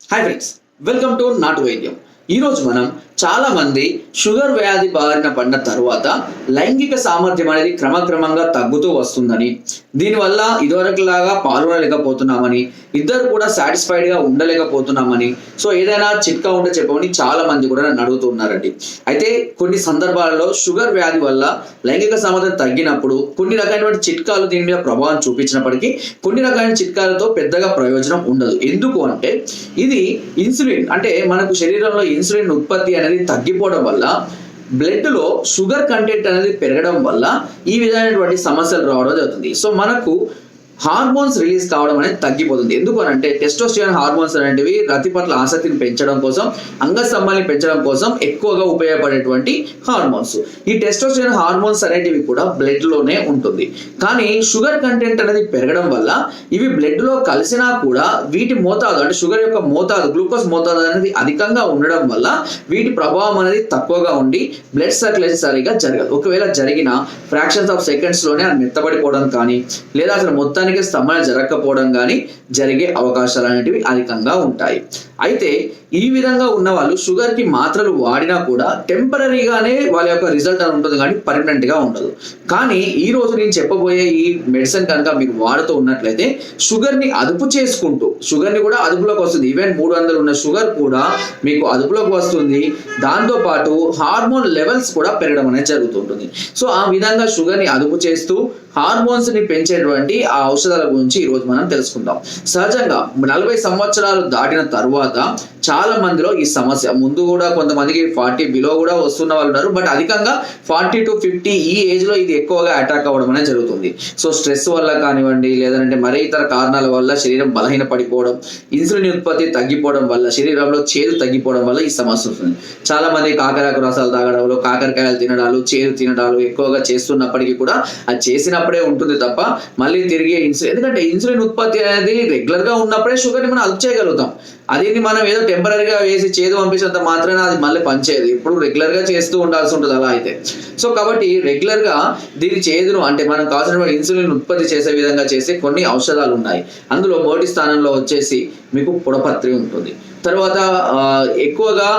Hi friends, welcome to నాటు వైద్యం. ఈరోజు మనం చాలా మంది షుగర్ వ్యాధి బారిన పడిన తర్వాత లైంగిక సామర్థ్యం అనేది క్రమక్రమంగా తగ్గుతూ వస్తుందని, దీనివల్ల ఇదివరకులాగా పాల్గొనలేకపోతున్నామని, ఇద్దరు కూడా సాటిస్ఫైడ్ గా ఉండలేకపోతున్నామని, సో ఏదైనా చిట్కా ఉంటే చెప్పమని చాలా మంది కూడా నన్ను అడుగుతున్నారండి. అయితే కొన్ని సందర్భాలలో షుగర్ వ్యాధి వల్ల లైంగిక సామర్థ్యం తగ్గినప్పుడు కొన్ని రకమైనటువంటి చిట్కాలు దీని మీద ప్రభావం చూపించినప్పటికీ కొన్ని రకమైన చిట్కాలతో పెద్దగా ప్రయోజనం ఉండదు. ఎందుకు అంటే ఇది ఇన్సులిన్ అంటే మనకు శరీరంలో ఇన్సులిన్ ఉత్పత్తి అనేది తగ్గిపోవడం వల్ల బ్లడ్ లో షుగర్ కంటెంట్ అనేది పెరగడం వల్ల ఈ విధమైనటువంటి సమస్యలు రావడం జరుగుతుంది. సో మనకు హార్మోన్స్ రిలీజ్ కావడం అనేది తగ్గిపోతుంది. ఎందుకు అంటే టెస్టోస్టెరాన్ హార్మోన్స్ అనేటివి రతి పట్ల ఆసక్తిని పెంచడం కోసం, అంగస్తంభాన్ని పెంచడం కోసం ఎక్కువగా ఉపయోగపడేటువంటి హార్మోన్స్. ఈ టెస్టోస్టెరాన్ హార్మోన్స్ అనేటివి కూడా బ్లడ్ లోనే ఉంటుంది. కానీ షుగర్ కంటెంట్ అనేది పెరగడం వల్ల ఇవి బ్లడ్ లో కలిసినా కూడా వీటి మోతాదు అంటే షుగర్ యొక్క మోతాదు, గ్లూకోజ్ మోతాదు అనేది అధికంగా ఉండడం వల్ల వీటి ప్రభావం అనేది తక్కువగా ఉండి బ్లడ్ సర్క్యులేషన్ సరిగా జరగదు. ఒకవేళ జరిగిన ఫ్రాక్షన్స్ ఆఫ్ సెకండ్స్ లోనే అది మెత్తబడిపోవడం కానీ, లేదా అసలు మొత్తానికి స్తంభన జరగకపోవడం కానీ జరిగే అవకాశాలు అనేటివి అధికంగా ఉంటాయి. అయితే ఈ విధంగా ఉన్న వాళ్ళు షుగర్ కి మాత్రలు వాడినా కూడా టెంపరీగానే వాళ్ళ యొక్క రిజల్ట్ అని ఉంటుంది, కానీ పర్మనెంట్ గా ఉండదు. కానీ ఈ రోజు నేను చెప్పబోయే ఈ మెడిసిన్ కనుక మీరు వాడుతూ ఉన్నట్లయితే షుగర్ ని అదుపు చేసుకుంటూ, షుగర్ ని కూడా అదుపులోకి వస్తుంది. ఈవెన్ 300 ఉన్న షుగర్ కూడా మీకు అదుపులోకి వస్తుంది. దాంతో పాటు హార్మోన్ లెవెల్స్ కూడా పెరగడం అనేది జరుగుతుంటుంది. సో ఆ విధంగా షుగర్ ని అదుపు చేస్తూ హార్మోన్స్ ని పెంచేటువంటి ఆ ఔషధాల గురించి ఈ రోజు మనం తెలుసుకుందాం. సహజంగా 40 సంవత్సరాలు దాటిన తర్వాత చాలా మందిలో ఈ సమస్య, ముందు కూడా కొంతమందికి 40 బిలో కూడా వస్తున్న వాళ్ళు ఉన్నారు, బట్ అధికంగా 40 to 50 ఈ ఏజ్ లో ఇది ఎక్కువగా అటాక్ అవ్వడం అనేది జరుగుతుంది. సో స్ట్రెస్ వల్ల కానివ్వండి, లేదంటే మరే ఇతర కారణాల వల్ల శరీరం బలహీన పడిపోవడం, ఇన్సులిన్ ఉత్పత్తి తగ్గిపోవడం వల్ల, శరీరంలో చేదు తగ్గిపోవడం వల్ల ఈ సమస్య వస్తుంది. చాలా మంది కాకరాకు రసాలు తాగడాలు, కాకరకాయలు తినడాలు, చేదు తినడాలు ఎక్కువగా చేస్తున్నప్పటికీ కూడా అది చేసినప్పుడే ఉంటుంది తప్ప మళ్ళీ తిరిగి ఇన్సులిన్, ఎందుకంటే ఇన్సులిన్ ఉత్పత్తి అనేది రెగ్యులర్ గా ఉన్నప్పుడే షుగర్ ని మనం అదుపు చేయగలుగుతాం. అది మనం ఏదో టెంపరీగా వేసి చేదు పంపించినంత మాత్రాన అది మళ్ళీ పనిచేయదు. ఇప్పుడు రెగ్యులర్ గా చేస్తూ ఉండాల్సి ఉంటుంది అలా అయితే. సో కాబట్టి రెగ్యులర్ గా దీని చేదును అంటే మనం కావాల్సిన ఇన్సులిన్ ఉత్పత్తి చేసే విధంగా చేసే కొన్ని ఔషధాలు ఉన్నాయి. అందులో మొదటి స్థానంలో వచ్చేసి మీకు పుడపత్రి ఉంటుంది. తర్వాత ఎక్కువగా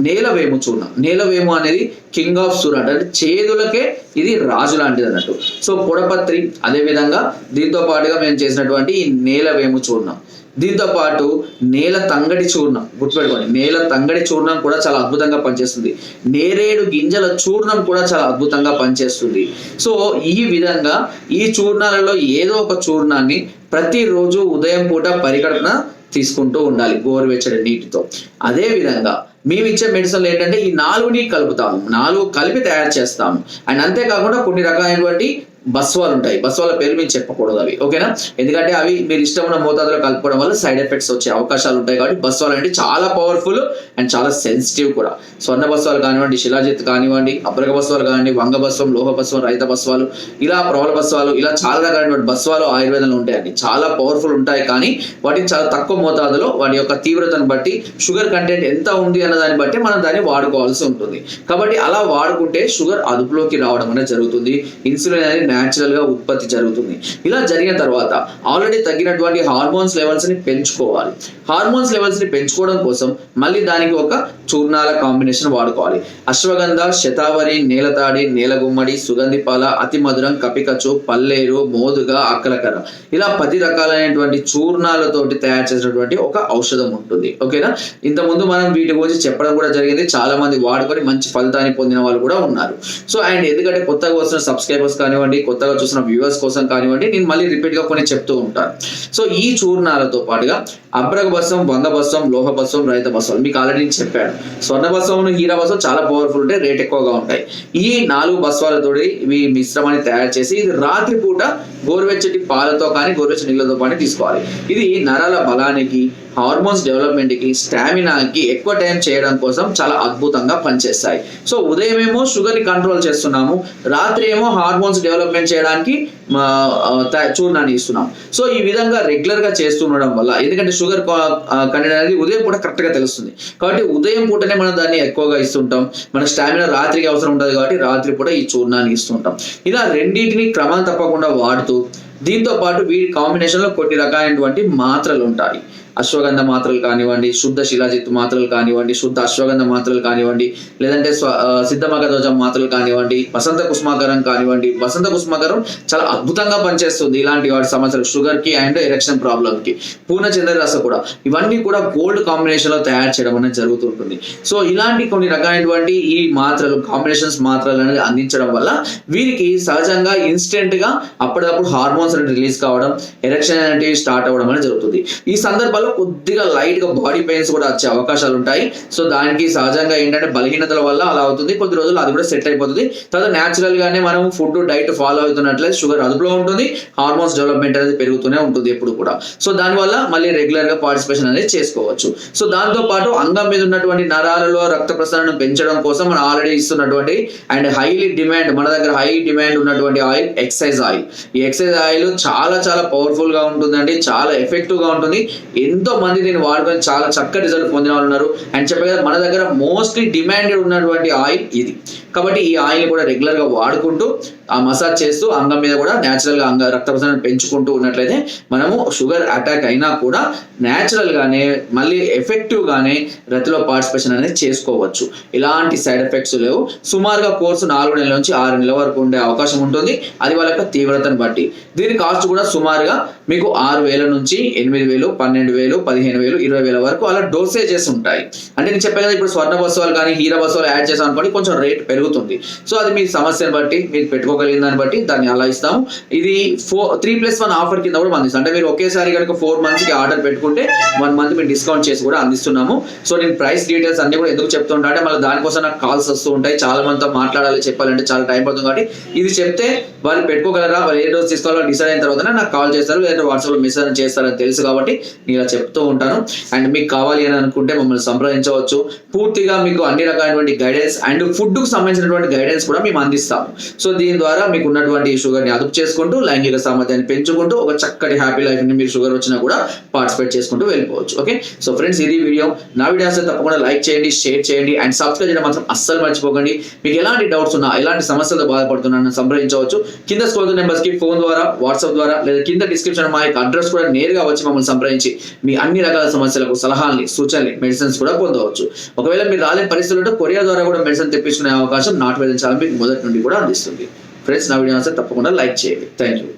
నేలవేము చూర్ణం. నేలవేము అనేది కింగ్ ఆఫ్ సూర్ అంటే చేదులకే ఇది రాజు లాంటిది అన్నట్టు. సో పుడపత్రి, అదే విధంగా దీంతో పాటుగా మేము చేసినటువంటి ఈ నేలవేము చూర్ణం, దీంతో పాటు నేల తంగడి చూర్ణం, గుర్తుపెట్టుకోండి, నేల తంగడి చూర్ణం కూడా చాలా అద్భుతంగా పనిచేస్తుంది. నేరేడు గింజల చూర్ణం కూడా చాలా అద్భుతంగా పనిచేస్తుంది. సో ఈ విధంగా ఈ చూర్ణాలలో ఏదో ఒక చూర్ణాన్ని ప్రతిరోజు ఉదయం పూట పరిగణన తీసుకుంటూ ఉండాలి గోరువెచ్చని నీటితో. అదే విధంగా మేము ఇచ్చే మెడిసిన్లు ఏంటంటే ఈ 4ని కలుపుతాము, 4 కలిపి తయారు చేస్తాము. అండ్ అంతేకాకుండా కొన్ని రకాలైనటువంటి బస్వాలు ఉంటాయి. బస్వాల పేరు మేము చెప్పకూడదు అవి, ఓకేనా? ఎందుకంటే అవి మీరు ఇష్టం ఉన్న మోతాదులో కలుపుకోవడం వల్ల సైడ్ ఎఫెక్ట్స్ వచ్చే అవకాశాలు ఉంటాయి. కాబట్టి బస్వాలు అంటే చాలా పవర్ఫుల్ అండ్ చాలా సెన్సిటివ్ కూడా. స్వర్ణ బస్వాలు కానివ్వండి, శిలాజిత్ కానివ్వండి, అబ్రక బస్వాలు కానివ్వండి, వంగ బస్వం, లోహ బస్వం, రైత బస్వాలు, ఇలా ప్రవల బస్వాలు, ఇలా చాలా రకాలైనటువంటి బస్వాలు ఆయుర్వేదంలో ఉంటాయండి. చాలా పవర్ఫుల్ ఉంటాయి, కానీ వాటిని చాలా తక్కువ మోతాదులో వాటి యొక్క తీవ్రతను బట్టి, షుగర్ కంటెంట్ ఎంత ఉంది అన్న దాన్ని బట్టి మనం దాన్ని వాడుకోవాల్సి ఉంటుంది. కాబట్టి అలా వాడుకుంటే షుగర్ అదుపులోకి రావడం అనేది జరుగుతుంది. ఇన్సులిన్ అనేది న్యాచురల్ గా ఉత్పత్తి జరుగుతుంది. ఇలా జరిగిన తర్వాత ఆల్రెడీ తగ్గినటువంటి హార్మోన్స్ లెవెల్స్ ని పెంచుకోవాలి. హార్మోన్స్ లెవెల్స్ ని పెంచుకోవడం కోసం మళ్ళీ దానికి ఒక చూర్ణాల కాంబినేషన్ వాడుకోవాలి. అశ్వగంధ, శతావరి, నేలతాడి, నేలగుమ్మడి, సుగంధిపాల, అతి మధురం, కపికచు, పల్లేరు, మోదుగా, అక్కలకర, ఇలా 10 రకాలైనటువంటి చూర్ణాలతోటి తయారు చేసినటువంటి ఒక ఔషధం ఉంటుంది, ఓకేనా? ఇంతకుముందు మనం వీటి గురించి చెప్పడం కూడా జరిగింది. చాలా మంది వాడుకొని మంచి ఫలితాన్ని పొందిన వాళ్ళు కూడా ఉన్నారు. సో అండ్ ఎందుకంటే కొత్తగా వస్తున్న సబ్స్క్రైబర్స్ కానివ్వండి, కొత్తగా చూసిన వ్యూవర్స్ కోసం కానివ్వండి, నేను మళ్ళీ రిపీట్ గా కొన్ని చెప్తూ ఉంటాను. సో ఈ చూర్ణాలతో పాటుగా అబ్రక బస్వం, వంగ బస్వం, లోహ బస్వం, రైత బస్వం మీకు ఆల్రెడీ నేను చెప్పాను. స్వర్ణ బస్వం, హీరా బస్వం చాలా పవర్ఫుల్ ఉంటాయి, రేట్ ఎక్కువగా ఉంటాయి. ఈ 4 బస్వాలతో ఇవి మిశ్రమాన్ని తయారు చేసి ఇది రాత్రి పూట గోరువెచ్చటి పాలతో కానీ గోరువెచ్చటి నీళ్ళతో పాటు తీసుకోవాలి. ఇది నరాల బలానికి, హార్మోన్స్ డెవలప్మెంట్ కి, స్టామినాకి ఎక్కువ టైం చేయడం కోసం చాలా అద్భుతంగా పనిచేస్తాయి. సో ఉదయం ఏమో షుగర్ ని కంట్రోల్ చేస్తున్నాము, రాత్రి ఏమో హార్మోన్స్ డెవలప్మెంట్ చేయడానికి చూర్ణాన్ని ఇస్తున్నాం. సో ఈ విధంగా రెగ్యులర్ గా చేస్తుండడం వల్ల, ఎందుకంటే షుగర్ కంటెంట్ అనేది ఉదయం పూట కరెక్ట్ గా తెలుస్తుంది, కాబట్టి ఉదయం పూటనే మనం దాన్ని ఎక్కువగా ఇస్తుంటాం. మన స్టామినా రాత్రికి అవసరం ఉంటుంది కాబట్టి రాత్రి పూట ఈ చూర్ణాన్ని ఇస్తుంటాం. ఇలా రెండింటిని క్రమం తప్పకుండా వాడుతూ, దీంతో పాటు వీటి కాంబినేషన్ లో కొన్ని రకాలైనటువంటి మాత్రలు ఉంటాయి. అశ్వగంధ మాత్రలు కానివ్వండి, శుద్ధ శిలాజిత్ మాత్రలు కానివ్వండి, శుద్ధ అశ్వగంధ మాత్రలు కానివ్వండి, లేదంటే సిద్ధ మగధ్వజం మాత్రలు కానివ్వండి, వసంత కుసుమాకరం కానివ్వండి. వసంత కుసుమాకరం చాలా అద్భుతంగా పనిచేస్తుంది ఇలాంటి వాటి సమస్యలు, షుగర్ కి అండ్ ఎరెక్షన్ ప్రాబ్లమ్ కి. పూర్ణ చంద్ర రస కూడా, ఇవన్నీ కూడా గోల్డ్ కాంబినేషన్ లో తయారు చేయడం అనేది జరుగుతుంటుంది. సో ఇలాంటి కొన్ని రకాలైనటువంటి ఈ మాత్రలు, కాంబినేషన్స్ మాత్రలు అనేది అందించడం వల్ల వీరికి సహజంగా ఇన్స్టెంట్ గా అప్పటికప్పుడు హార్మోన్స్ అనేది రిలీజ్ కావడం, ఎరెక్షన్ అనేవి స్టార్ట్ అవ్వడం అనేది జరుగుతుంది. ఈ సందర్భాల్లో కొద్దిగా లైట్ గా బాడీ పెయిన్స్ కూడా వచ్చే అవకాశాలు ఉంటాయి. సో దానికి సహజంగా ఏంటంటే బలహీనతల వల్ల అలా అవుతుంది. కొద్ది రోజులు అది కూడా సెట్ అయిపోతుంది. తర్వాత న్యాచురల్ గానే మనం ఫుడ్ డైట్ ఫాలో అవుతున్నట్లయితే షుగర్ అదుపులో ఉంటుంది, హార్మోన్స్ డెవలప్మెంట్ అనేది పెరుగుతూనే ఉంటుంది ఎప్పుడు కూడా. సో దానివల్ల మళ్ళీ రెగ్యులర్ గా పార్టిసిపేషన్ అనేది చేసుకోవచ్చు. సో దాంతో పాటు అంగం మీద ఉన్నటువంటి నరాలలో రక్త ప్రసరణను పెంచడం కోసం మనం ఆల్రెడీ ఇస్తున్నటువంటి అండ్ హైలీ డిమాండ్, మన దగ్గర హై డిమాండ్ ఉన్నటువంటి ఆయిల్ ఎక్సైజ్ ఆయిల్. ఈ ఎక్సైజ్ ఆయిల్ చాలా చాలా పవర్ఫుల్ గా ఉంటుందండి, చాలా ఎఫెక్టివ్ గా ఉంటుంది. ఎంతో మంది దీన్ని వాడుకొని చాలా చక్కటి రిజల్ట్ పొందిన వాళ్ళు ఉన్నారు. అండ్ చెప్పే కదా మన దగ్గర మోస్ట్లీ డిమాండెడ్ ఉన్నటువంటి ఆయిల్ ఇది. కాబట్టి ఈ ఆయిల్ కూడా రెగ్యులర్ గా వాడుకుంటూ ఆ మసాజ్ చేస్తూ అంగం మీద కూడా న్యాచురల్ గా రక్త ప్రసరణ పెంచుకుంటూ ఉన్నట్లయితే మనము షుగర్ అటాక్ అయినా కూడా న్యాచురల్ గానే మళ్ళీ ఎఫెక్టివ్ గానే రతిలో పార్టిసిపేషన్ అనేది చేసుకోవచ్చు. ఇలాంటి సైడ్ ఎఫెక్ట్స్ లేవు. సుమారుగా కోర్సు 4 నెలల నుంచి 6 నెలల వరకు ఉండే అవకాశం ఉంటుంది. అది వాళ్ళ యొక్క తీవ్రతను బట్టి. దీని కాస్ట్ కూడా సుమారుగా మీకు 6,000 నుంచి 8,000, 12,000, 15,000, 20,000 వరకు అలా డోసేజెస్ ఉంటాయి. అంటే నేను చెప్పాను కదా, ఇప్పుడు స్వర్ణ బస్వాలు కానీ హీరా బస్వాలు యాడ్ చేసాం అనుకోండి, కొంచెం రేట్ పెరుగుతుంది. సో అది మీ సమస్యను బట్టి, మీరు పెట్టుకోగలిగిన దాన్ని బట్టి దాన్ని అలా ఇస్తాము. ఇది 3+1 ఆఫర్ కింద కూడా అందిస్తాం. అంటే మీరు ఒకేసారి కనుక 4 months కి ఆర్డర్ పెట్టుకుంటే 1 month మీరు డిస్కౌంట్ చేసి కూడా అందిస్తున్నాము. సో నేను ప్రైస్ డీటెయిల్స్ అన్ని కూడా ఎందుకు చెప్తుంటా అంటే మళ్ళీ దానికోసం నాకు కాల్స్ వస్తూ ఉంటాయి. చాలా మందితో మాట్లాడాలి, చెప్పాలంటే చాలా టైం పడుతుంది. కాబట్టి ఇది చెప్తే వాళ్ళు పెట్టుకోగలరా, వాళ్ళు ఏ డోస్ తీసుకోవాలో డిసైడ్ అయిన తర్వాత నాకు కాల్ చేస్తారు, లేదంటే వాట్సాప్ లో మెసేజ్ చేస్తారని తెలుసు. కాబట్టి నేను ఇలా చెప్తూ ఉంటాను. అండ్ మీకు కావాలి అని అనుకుంటే మమ్మల్ని సంప్రదించవచ్చు. పూర్తిగా మీకు అన్ని రకాలైనటువంటి గైడెన్స్ అండ్ ఫుడ్ కు సంబంధించినటువంటి గైడెన్స్ కూడా మేము అందిస్తాము. సో దీని ద్వారా మీకు ఉన్నటువంటి షుగర్ ని అదుపు చేసుకుంటూ, లైంగిక సామర్థ్యాన్ని పెంచుకుంటూ, ఒక చక్కటి హ్యాపీ లైఫ్ ని మీరు షుగర్ వచ్చినా కూడా పార్టిసిపేట్ చేసుకుంటూ వెళ్ళిపోవచ్చు. ఓకే, సో ఫ్రెండ్స్ ఇది వీడియో. నా వీడియోస్ తప్పకుండా లైక్ చేయండి, షేర్ చేయండి అండ్ సబ్స్క్రైబ్ చేయడం మాత్రం అస్సలు మర్చిపోకండి. మీకు ఎలాంటి డౌట్స్ ఉన్నా, ఎలాంటి సమస్యలతో బాధపడుతున్నా సంప్రదించవచ్చు. కింద స్క్రోల్ నెంబర్స్ కి ఫోన్ ద్వారా, వాట్సాప్ ద్వారా, లేదా కింద డిస్క్రిప్షన్ మా యొక్క అడ్రస్ కూడా నేరుగా వచ్చి మమ్మల్ని సంప్రదించి మీ అన్ని రకాల సమస్యలకు సలహాల్ని, సూచనలు, మెడిసిన్స్ కూడా పొందవచ్చు. ఒకవేళ మీరు రాలేని పరిస్థితులు ఉంటే కొరియర్ ద్వారా కూడా మెడిసిన్ తెప్పించుకునే అవకాశం నాట్ వేదించాలని మీకు మొదటి నుండి కూడా అందిస్తుంది. ఫ్రెండ్స్ నా వీడియో తప్పకుండా లైక్ చేయండి. Thank you.